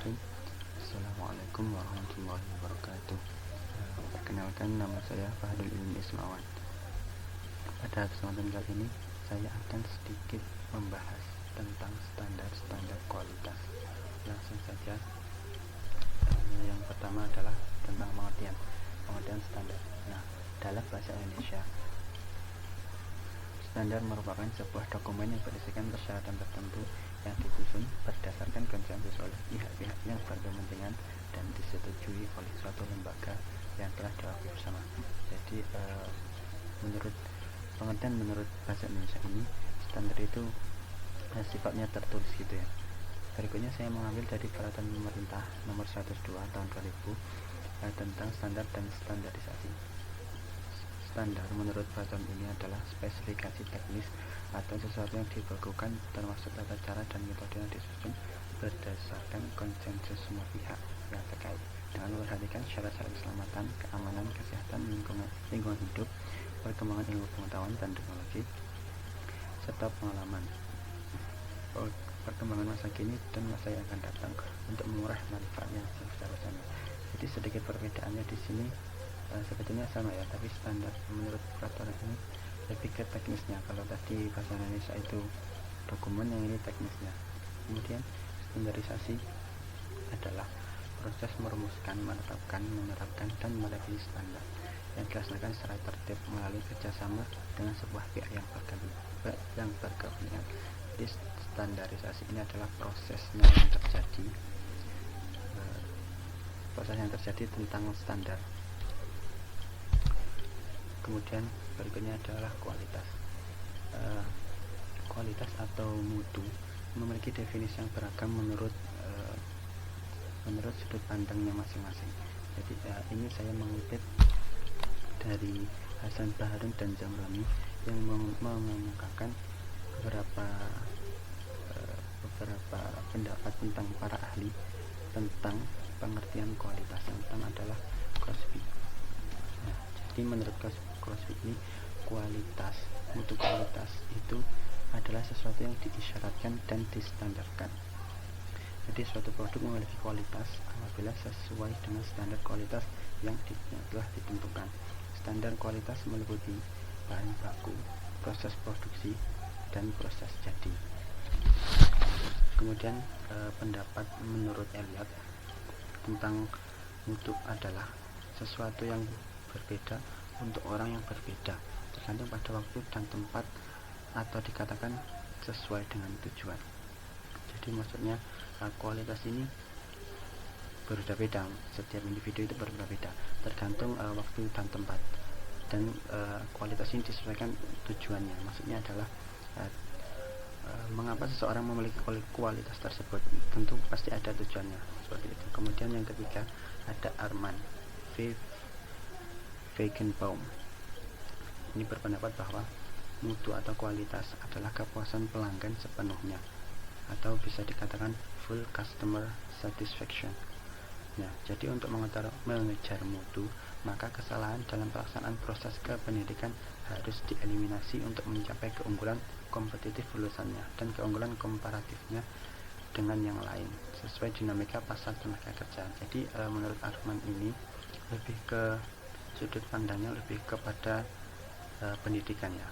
Bismillahirrahmanirrahim. Assalamualaikum warahmatullahi wabarakatuh. Perkenalkan, nama saya Fahadul Ilmi Ismawan. Pada kesempatan kali ini saya akan sedikit membahas tentang standar kualitas. Langsung saja. Yang pertama adalah tentang pengertian standar. Nah, dalam bahasa Indonesia, standar merupakan sebuah dokumen yang berisikan persyaratan tertentu yang disusun berdasarkan konsensus oleh pihak-pihak yang berkepentingan dan disetujui oleh suatu lembaga yang telah diakui bersama. Jadi menurut bahasa Indonesia ini, standar itu sifatnya tertulis gitu ya. Berikutnya saya mengambil dari Peraturan Pemerintah Nomor 102 Tahun 2000 tentang standar dan standarisasi. Standar menurut peraturan ini adalah spesifikasi teknis atau sesuatu yang dibakukan, termasuk tata cara dan metode yang disusun berdasarkan konsensus semua pihak yang terkait, dengan memperhatikan syarat-syarat keselamatan, keamanan, kesehatan, lingkungan hidup, perkembangan ilmu pengetahuan dan teknologi, serta pengalaman perkembangan masa kini dan masa yang akan datang untuk mengurai manfaatnya secara. Jadi sedikit perbedaannya di sini sebetulnya sama ya, tapi standar menurut peraturan ini lebih ke teknisnya. Kalau tadi bahasa Indonesia itu dokumen, yang ini teknisnya. Kemudian standarisasi adalah proses merumuskan, menetapkan, menerapkan, dan merevisi standar yang dilaksanakan secara tertib melalui kerjasama dengan sebuah pihak yang berkepentingan. Jadi standarisasi ini adalah prosesnya yang terjadi tentang standar. Kemudian berikutnya adalah kualitas. Kualitas atau mutu memiliki definisi yang beragam menurut sudut pandangnya masing-masing. Jadi ini saya mengutip dari Hasan Baharun dan Zamrani yang mengemukakan beberapa pendapat tentang para ahli tentang pengertian kualitas. Yang pertama adalah Crosby. Nah, jadi menurut Crosby ini, mutu kualitas itu adalah sesuatu yang diisyaratkan dan distandarkan. Jadi suatu produk memiliki kualitas apabila sesuai dengan standar kualitas yang telah ditentukan. Standar kualitas meliputi bahan baku, proses produksi, dan proses jadi. Kemudian pendapat menurut Elliot tentang mutu adalah sesuatu yang berbeda untuk orang yang berbeda, tergantung pada waktu dan tempat, atau dikatakan sesuai dengan tujuan. Jadi maksudnya kualitas ini berbeda-beda, setiap individu itu berbeda-beda tergantung waktu dan tempat, dan kualitas ini disesuaikan tujuannya. Maksudnya adalah mengapa seseorang memiliki kualitas tersebut, tentu pasti ada tujuannya, seperti itu. Kemudian yang ketiga ada Armand Feigenbaum. Ini berpendapat bahwa mutu atau kualitas adalah kepuasan pelanggan sepenuhnya, atau bisa dikatakan full customer satisfaction. Nah, jadi untuk mengejar mutu, maka kesalahan dalam pelaksanaan proses kependidikan harus dieliminasi untuk mencapai keunggulan kompetitif lulusannya dan keunggulan komparatifnya dengan yang lain sesuai dinamika pasar tenaga kerja. Jadi menurut Arman ini lebih ke sudut pandangnya lebih kepada pendidikan ya.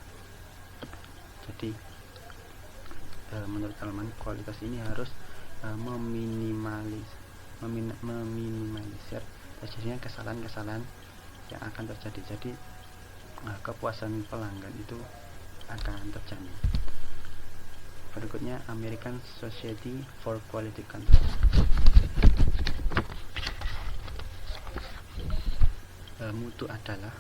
Jadi menurut Arman, kualitas ini harus meminimalisir terjadinya kesalahan-kesalahan yang akan terjadi. Jadi kepuasan pelanggan itu akan terjamin. Berikutnya American Society for Quality Control. Mutu adalah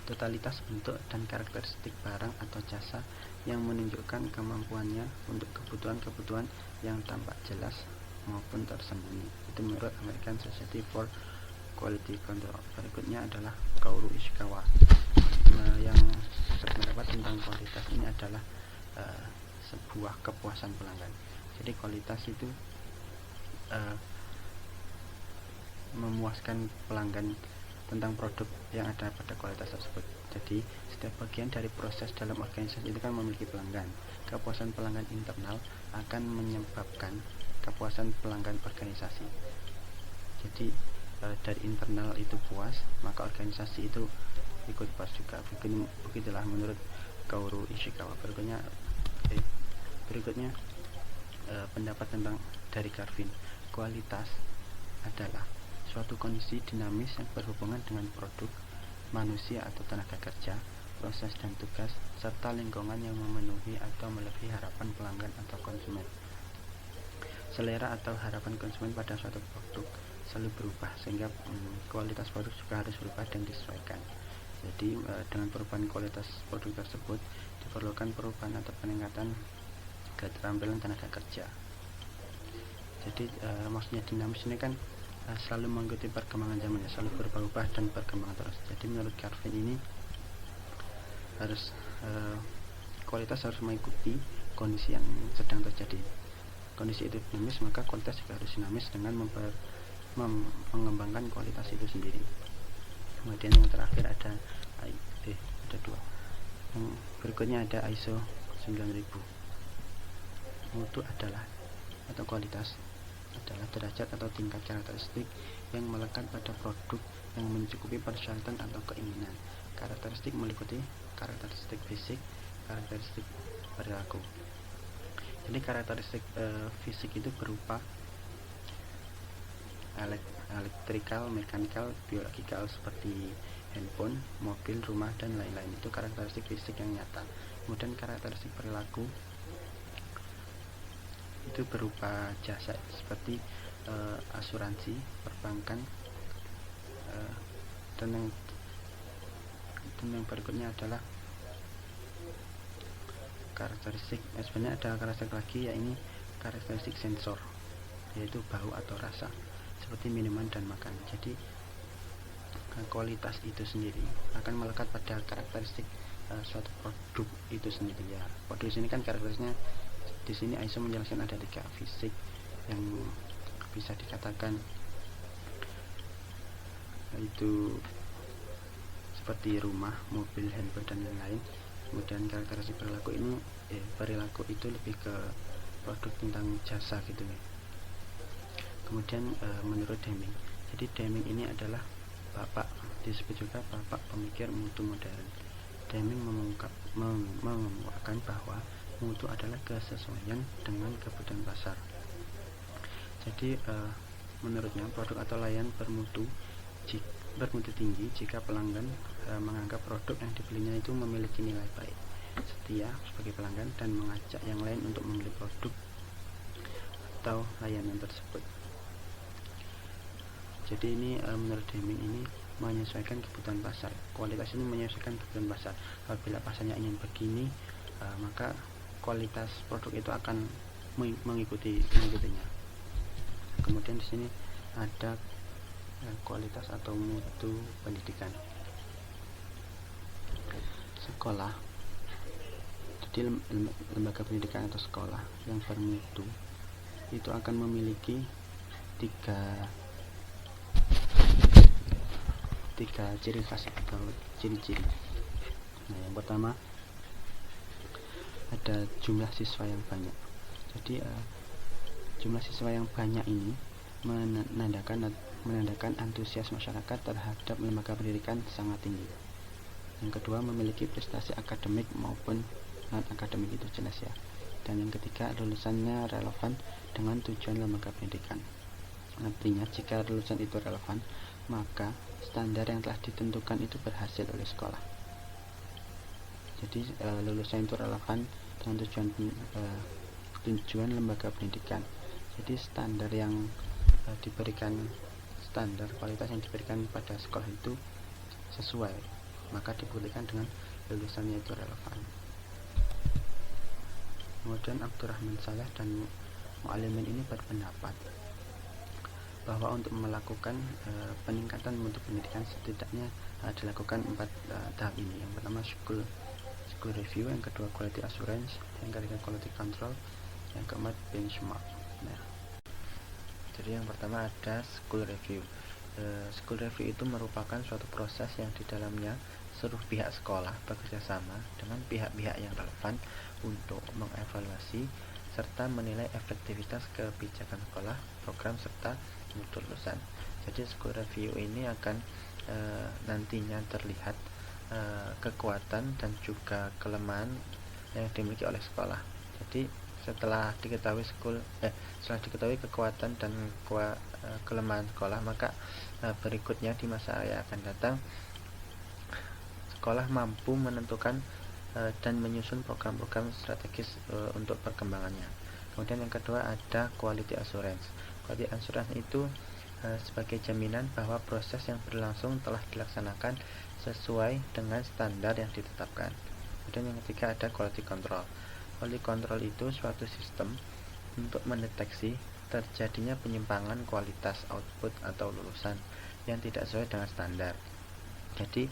totalitas bentuk dan karakteristik barang atau jasa yang menunjukkan kemampuannya untuk kebutuhan-kebutuhan yang tampak jelas maupun tersembunyi. Itu menurut American Society for Quality Control. Berikutnya adalah Kaoru Ishikawa yang berpendapat tentang kualitas ini adalah sebuah kepuasan pelanggan. Jadi kualitas itu memuaskan pelanggan tentang produk yang ada pada kualitas tersebut. Jadi setiap bagian dari proses dalam organisasi itu kan memiliki pelanggan. Kepuasan pelanggan internal akan menyebabkan kepuasan pelanggan organisasi. Jadi dari internal itu puas, maka organisasi itu ikut puas juga. Begitulah menurut Kaoru Ishikawa. Berikutnya pendapat tentang dari Garvin. Kualitas adalah suatu kondisi dinamis yang berhubungan dengan produk, manusia atau tenaga kerja, proses dan tugas, serta lingkungan yang memenuhi atau melebihi harapan pelanggan atau konsumen. Selera atau harapan konsumen pada suatu produk selalu berubah, sehingga kualitas produk juga harus berubah dan disesuaikan. Jadi dengan perubahan kualitas produk tersebut diperlukan perubahan atau peningkatan keterampilan tenaga kerja. Jadi maksudnya dinamis ini kan selalu mengikuti perkembangan zamannya, selalu berubah-ubah dan berkembang terus. Jadi menurut Garvin ini harus kualitas harus mengikuti kondisi yang sedang terjadi. Kondisi itu dinamis, maka kualitas juga harus dinamis dengan mengembangkan kualitas itu sendiri. Kemudian yang terakhir ada dua. Yang berikutnya ada ISO 9000. Mutu adalah atau kualitas adalah derajat atau tingkat karakteristik yang melekat pada produk yang mencukupi persyaratan atau keinginan. Karakteristik meliputi karakteristik fisik, karakteristik perilaku. Jadi karakteristik fisik itu berupa elektrikal, mekanikal, biologikal seperti handphone, mobil, rumah dan lain-lain. Itu karakteristik fisik yang nyata. Kemudian karakteristik perilaku itu berupa jasa seperti asuransi, perbankan, dan yang berikutnya adalah karakteristik. Sebenarnya ada karakteristik lagi, yaitu karakteristik sensor, yaitu bau atau rasa seperti minuman dan makanan. Jadi kualitas itu sendiri akan melekat pada karakteristik suatu produk itu sendiri ya. Produk ini kan karakteristiknya di sini ISO menjelaskan ada 3 fisik yang bisa dikatakan itu seperti rumah, mobil, handphone dan lain-lain. Kemudian karakteristik perilaku ini perilaku itu lebih ke produk tentang jasa gitu ya. Kemudian menurut Deming, jadi Deming ini adalah bapak, disebut juga bapak pemikir mutu modern. Deming mengemukakan bahwa mutu adalah kesesuaian dengan kebutuhan pasar. Jadi menurutnya produk atau layanan bermutu tinggi jika pelanggan menganggap produk yang dibelinya itu memiliki nilai baik, setia sebagai pelanggan, dan mengajak yang lain untuk membeli produk atau layanan tersebut. Jadi ini menurut Deming ini menyesuaikan kebutuhan pasar. Kualitas ini menyesuaikan kebutuhan pasar. Apabila pasarnya ingin begini, maka kualitas produk itu akan mengikutinya. Kemudian di sini ada kualitas atau mutu pendidikan. Sekolah, jadi lembaga pendidikan atau sekolah yang bermutu itu akan memiliki tiga ciri khas atau ciri-ciri. Nah, yang pertama ada jumlah siswa yang banyak. Jadi jumlah siswa yang banyak ini menandakan antusias masyarakat terhadap lembaga pendidikan sangat tinggi. Yang kedua, memiliki prestasi akademik maupun non akademik, itu jelas ya. Dan yang ketiga, lulusannya relevan dengan tujuan lembaga pendidikan. Artinya jika lulusan itu relevan, maka standar yang telah ditentukan itu berhasil oleh sekolah. Jadi lulusan itu relevan dengan tujuan lembaga pendidikan. Jadi standar yang diberikan, standar kualitas yang diberikan pada sekolah itu sesuai, maka dibuktikan dengan lulusannya itu relevan. Kemudian Abdurrahman Saleh dan Mu'alimin ini berpendapat bahwa untuk melakukan peningkatan mutu pendidikan setidaknya dilakukan 4 tahap ini. Yang pertama school review, yang kedua quality assurance, yang ketiga quality control, yang keempat benchmark. Nah, jadi yang pertama ada school review. School review itu merupakan suatu proses yang di dalamnya seluruh pihak sekolah bekerja sama dengan pihak-pihak yang relevan untuk mengevaluasi serta menilai efektivitas kebijakan sekolah, program, serta mutu lulusan. Jadi school review ini akan nantinya terlihat kekuatan dan juga kelemahan yang dimiliki oleh sekolah. Jadi setelah diketahui kekuatan dan kelemahan sekolah, maka berikutnya di masa yang akan datang sekolah mampu menentukan dan menyusun program-program strategis untuk perkembangannya. Kemudian yang kedua ada quality assurance. Quality assurance itu sebagai jaminan bahwa proses yang berlangsung telah dilaksanakan sesuai dengan standar yang ditetapkan. Kemudian yang ketiga ada quality control. Quality control itu suatu sistem untuk mendeteksi terjadinya penyimpangan kualitas output atau lulusan yang tidak sesuai dengan standar. Jadi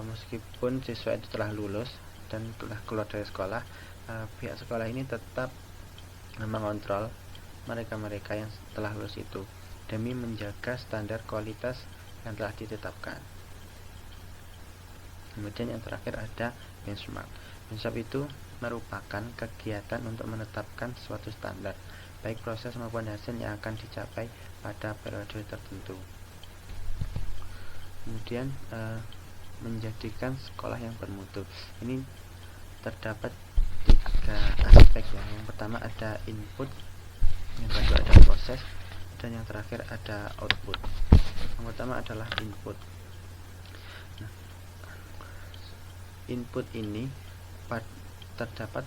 meskipun siswa itu telah lulus dan telah keluar dari sekolah, pihak sekolah ini tetap mengontrol mereka-mereka yang telah lulus itu demi menjaga standar kualitas yang telah ditetapkan. Kemudian yang terakhir ada benchmark. Benchmark itu merupakan kegiatan untuk menetapkan suatu standar, baik proses maupun hasil yang akan dicapai pada periode tertentu. Kemudian menjadikan sekolah yang bermutu. Ini terdapat 3 aspek ya. Yang pertama ada input, yang kedua ada proses, dan yang terakhir ada output. Yang pertama adalah input. Nah, input ini terdapat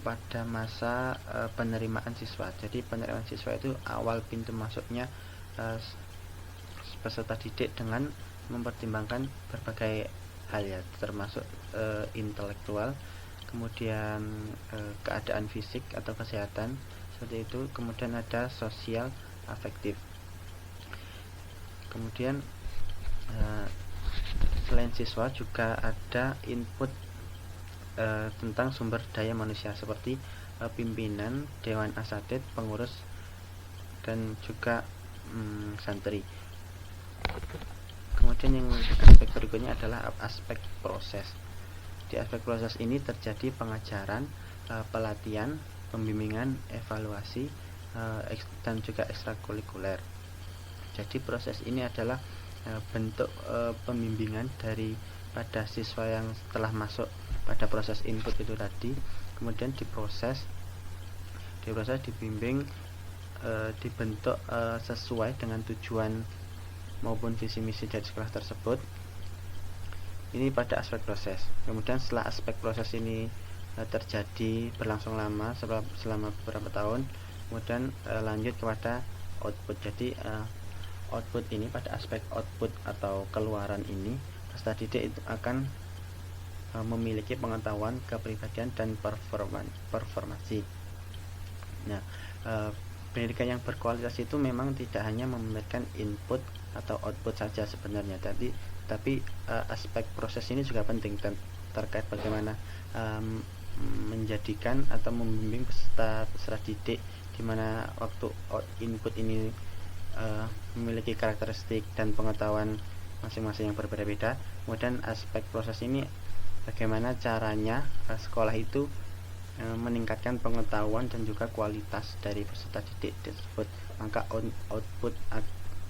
pada masa penerimaan siswa. Jadi penerimaan siswa itu awal pintu masuknya peserta didik dengan mempertimbangkan berbagai hal ya, termasuk intelektual, kemudian keadaan fisik atau kesehatan seperti itu, kemudian ada sosial afektif. Kemudian selain siswa juga ada input tentang sumber daya manusia seperti pimpinan, dewan asatid, pengurus, dan juga santri. Kemudian yang aspek berikutnya adalah aspek proses. Di aspek proses ini terjadi pengajaran, pelatihan, pembimbingan, evaluasi, dan juga ekstrakurikuler. Jadi proses ini adalah bentuk pembimbingan daripada siswa yang telah masuk pada proses input itu tadi, kemudian diproses, dibimbing, dibentuk sesuai dengan tujuan maupun visi misi dari sekolah tersebut. Ini pada aspek proses. Kemudian setelah aspek proses ini terjadi berlangsung lama selama beberapa tahun, kemudian lanjut kepada output. Jadi output ini, pada aspek output atau keluaran ini, peserta didik itu akan memiliki pengetahuan, kepribadian, dan performasi. Nah, pendidikan yang berkualitas itu memang tidak hanya memberikan input atau output saja sebenarnya, tapi aspek proses ini juga penting terkait bagaimana menjadikan atau membimbing peserta didik, di mana waktu input ini memiliki karakteristik dan pengetahuan masing-masing yang berbeda-beda. Kemudian aspek proses ini bagaimana caranya sekolah itu meningkatkan pengetahuan dan juga kualitas dari peserta didik tersebut. Maka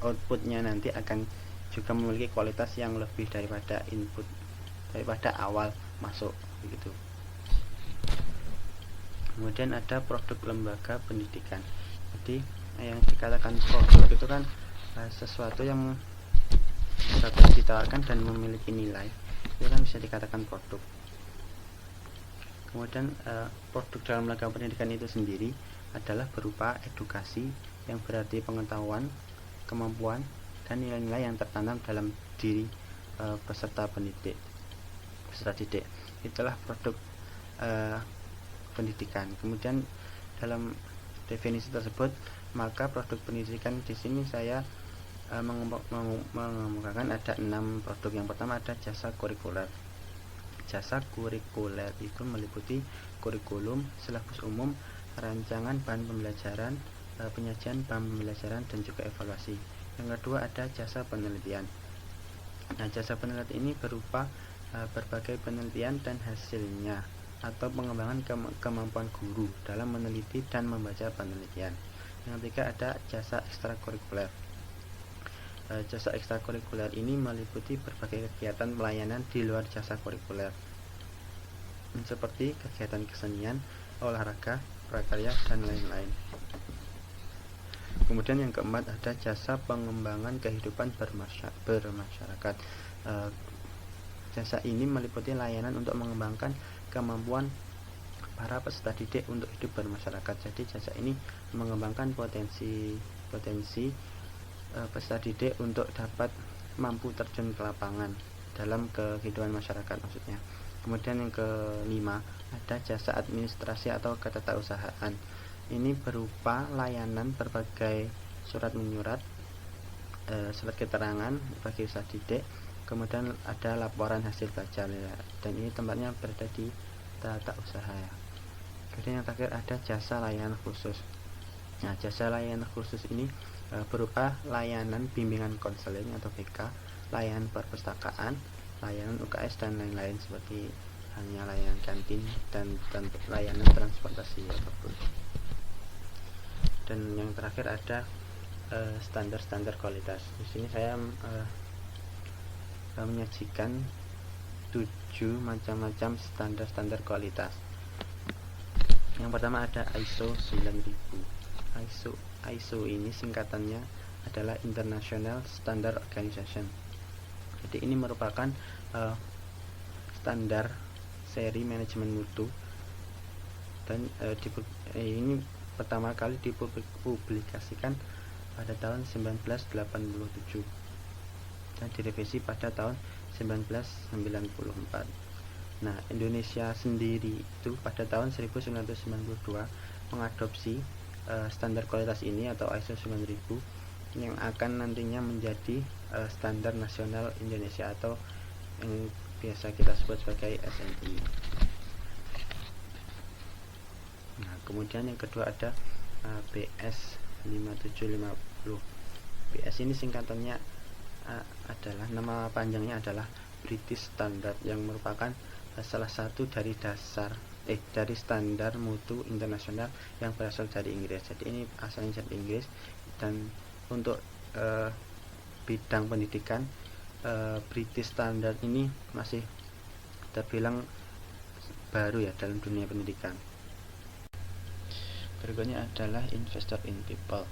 outputnya nanti akan juga memiliki kualitas yang lebih daripada input, daripada awal masuk begitu. Kemudian ada produk lembaga pendidikan. Jadi yang dikatakan produk itu kan sesuatu yang dapat ditawarkan dan memiliki nilai, itu kan bisa dikatakan produk. Kemudian produk dalam lembaga pendidikan itu sendiri adalah berupa edukasi, yang berarti pengetahuan, kemampuan, dan nilai-nilai yang tertanam dalam diri peserta didik. Itulah produk pendidikan. Kemudian dalam definisi tersebut, maka produk pendidikan di sini saya mengemukakan ada 6 produk. Yang pertama ada jasa kurikuler. Jasa kurikuler itu meliputi kurikulum, silabus umum, rancangan bahan pembelajaran, penyajian bahan pembelajaran, dan juga evaluasi. Yang kedua ada jasa penelitian. Nah, jasa penelitian ini berupa berbagai penelitian dan hasilnya atau pengembangan kemampuan guru dalam meneliti dan membaca penelitian. Yang ketiga ada jasa ekstrakurikuler. Jasa ekstrakurikuler ini meliputi berbagai kegiatan pelayanan di luar jasa kurikuler, seperti kegiatan kesenian, olahraga, prakarya, dan lain-lain. Kemudian yang keempat ada jasa pengembangan kehidupan bermasyarakat. Jasa ini meliputi layanan untuk mengembangkan kemampuan para peserta didik untuk hidup bermasyarakat. Jadi jasa ini mengembangkan potensi peserta didik untuk dapat mampu terjun ke lapangan dalam kehidupan masyarakat maksudnya. Kemudian yang kelima ada jasa administrasi atau ketetausahaan. Ini berupa layanan berbagai surat menyurat, surat keterangan bagi peserta didik. Kemudian ada laporan hasil belajar ya, dan ini tempatnya berada di tata usaha ya. Kemudian yang terakhir ada jasa layanan khusus. Nah, jasa layanan khusus ini berupa layanan bimbingan konseling atau BK, layanan perpustakaan, layanan UKS, dan lain-lain, seperti hanya layanan kantin dan layanan transportasi ataupun. Dan yang terakhir ada standar-standar kualitas. Di sini saya menyajikan 7 macam-macam standar-standar kualitas. Yang pertama ada ISO 9000. ISO ini singkatannya adalah International Standard Organization. Jadi ini merupakan standar seri manajemen mutu, dan ini pertama kali dipublikasikan pada tahun 1987 dan direvisi pada tahun 1994. Nah, Indonesia sendiri itu pada tahun 1992 mengadopsi standar kualitas ini atau ISO 9000 yang akan nantinya menjadi standar nasional Indonesia atau yang biasa kita sebut sebagai SNI. Nah, kemudian yang kedua ada BS 5750. BS ini singkatannya adalah, nama panjangnya adalah British Standard, yang merupakan salah satu dari dari standar mutu internasional yang berasal dari Inggris. Jadi ini asalnya dari Inggris, dan untuk bidang pendidikan British Standard ini masih terbilang baru ya dalam dunia pendidikan. Berikutnya adalah Investor in People.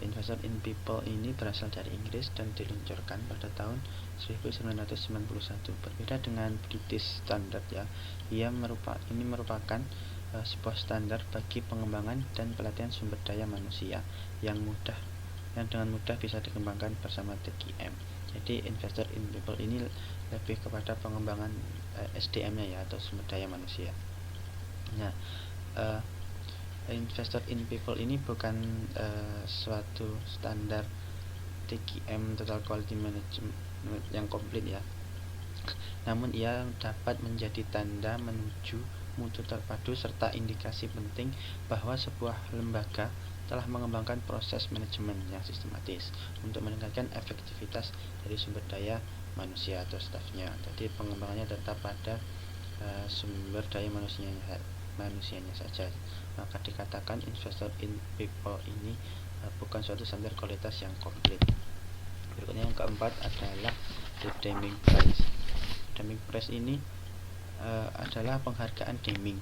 Investor in People ini berasal dari Inggris dan diluncurkan pada tahun 1991. Berbeda dengan British Standard ya, ini merupakan sebuah standar bagi pengembangan dan pelatihan sumber daya manusia yang dengan mudah bisa dikembangkan bersama TKM. Jadi Investor in People ini lebih kepada pengembangan SDM-nya ya, atau sumber daya manusia. Nah, Investor in People ini bukan suatu standar TQM Total Quality Management yang komplit ya, namun ia dapat menjadi tanda menuju mutu terpadu serta indikasi penting bahwa sebuah lembaga telah mengembangkan proses manajemen yang sistematis untuk meningkatkan efektivitas dari sumber daya manusia atau stafnya. Jadi pengembangannya tetap pada sumber daya manusianya saja. Maka dikatakan Investor in People ini bukan suatu standar kualitas yang komplit. Berikutnya yang keempat adalah The Deming Prize. Deming Prize ini adalah penghargaan Deming,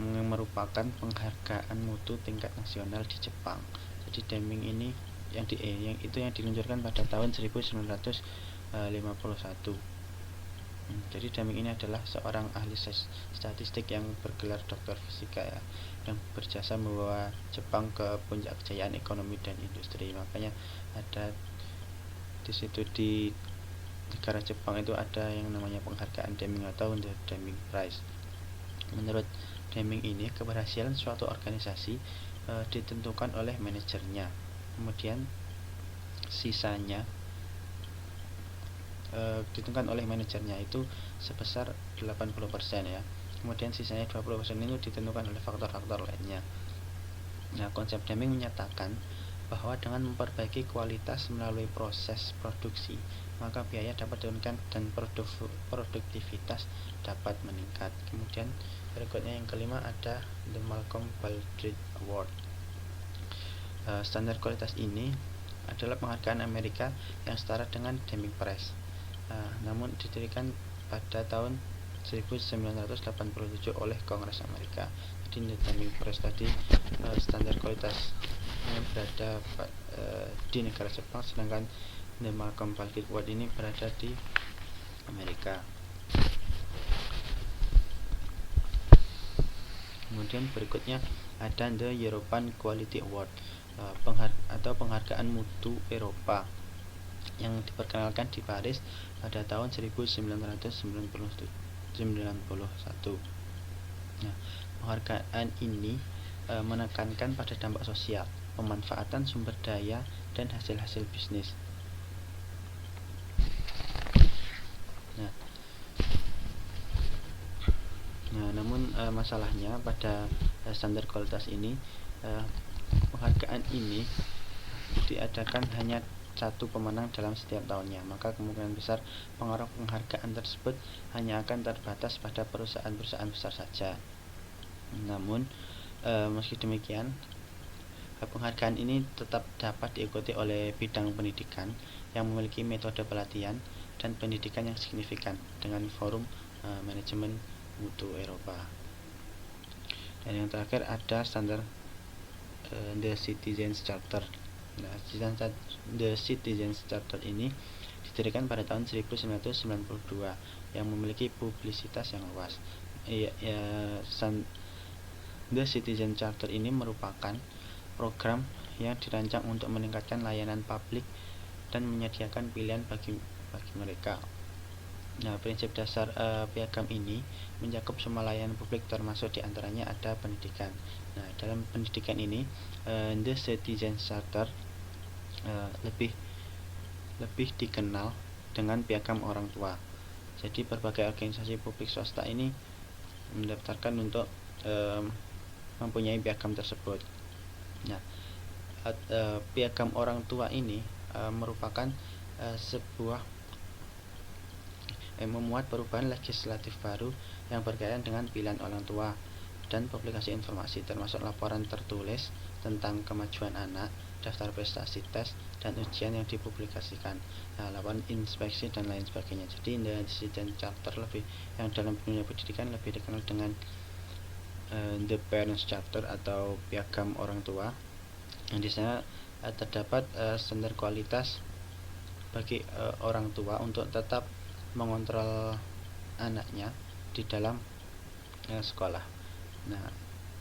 yang merupakan penghargaan mutu tingkat nasional di Jepang. Jadi Deming ini yang diluncurkan pada tahun 1951. Jadi Deming ini adalah seorang ahli statistik yang bergelar doktor fisika ya, yang berjasa membawa Jepang ke puncak kejayaan ekonomi dan industri. Makanya ada di situ, di negara Jepang itu ada yang namanya penghargaan Deming atau The Deming Prize. Menurut Deming ini, keberhasilan suatu organisasi ditentukan oleh manajernya, kemudian sisanya ditentukan oleh manajernya itu sebesar 80% ya. Kemudian sisanya 20% itu ditentukan oleh faktor-faktor lainnya. Nah, konsep Deming menyatakan bahwa dengan memperbaiki kualitas melalui proses produksi, maka biaya dapat diturunkan dan produktivitas dapat meningkat. Kemudian berikutnya yang kelima ada The Malcolm Baldrige Award. Standar kualitas ini adalah penghargaan Amerika yang setara dengan Deming Prize, namun didirikan pada tahun 1987 oleh Kongres Amerika. Jadi Deming Prize tadi standar kualitas yang berada di negara Jepang, sedangkan The Malcolm Baldrige Award ini berada di Amerika. Kemudian berikutnya ada The European Quality Award, penghargaan mutu Eropa yang diperkenalkan di Paris pada tahun 1991. Nah, penghargaan ini menekankan pada dampak sosial, pemanfaatan sumber daya, dan hasil-hasil bisnis. Namun masalahnya pada standar kualitas ini, penghargaan ini diadakan hanya satu pemenang dalam setiap tahunnya, maka kemungkinan besar pengaruh penghargaan tersebut hanya akan terbatas pada perusahaan-perusahaan besar saja. Namun meski demikian, penghargaan ini tetap dapat diikuti oleh bidang pendidikan yang memiliki metode pelatihan dan pendidikan yang signifikan dengan forum manajemen mutu Eropa. Dan yang terakhir ada standar The Citizens Charter. Nah, The Citizens Charter ini didirikan pada tahun 1992 yang memiliki publisitas yang luas. The Citizen Charter ini merupakan program yang dirancang untuk meningkatkan layanan publik dan menyediakan pilihan bagi mereka. Nah, prinsip dasar piagam ini mencakup semua layanan publik, termasuk diantaranya ada pendidikan. Nah, dalam pendidikan ini The Citizen Charter lebih dikenal dengan piagam orang tua. Jadi berbagai organisasi publik swasta ini mendaftarkan untuk mempunyai piagam tersebut. Nah, piagam orang tua ini merupakan memuat perubahan legislatif baru yang berkaitan dengan pilihan orang tua dan publikasi informasi, termasuk laporan tertulis tentang kemajuan anak, daftar prestasi tes dan ujian yang dipublikasikan, laporan inspeksi dan lain sebagainya. Jadi The Citizen Charter yang dalam dunia pendidikan lebih dikenal dengan The Parents Charter atau piagam orang tua, yang di sana terdapat standar kualitas bagi orang tua untuk tetap mengontrol anaknya di dalam sekolah. Nah,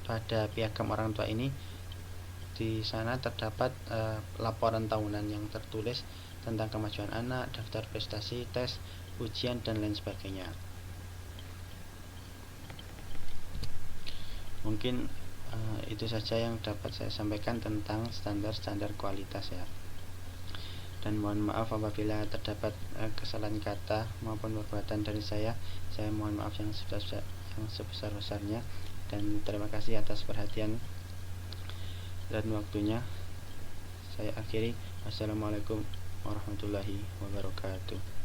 pada piagam orang tua ini di sana terdapat laporan tahunan yang tertulis tentang kemajuan anak, daftar prestasi, tes, ujian dan lain sebagainya. Mungkin itu saja yang dapat saya sampaikan tentang standar-standar kualitas ya. Dan mohon maaf apabila terdapat kesalahan kata maupun perbuatan dari saya. Saya mohon maaf yang sebesar-besarnya, dan terima kasih atas perhatian dan waktunya. Saya akhiri. Wassalamualaikum warahmatullahi wabarakatuh.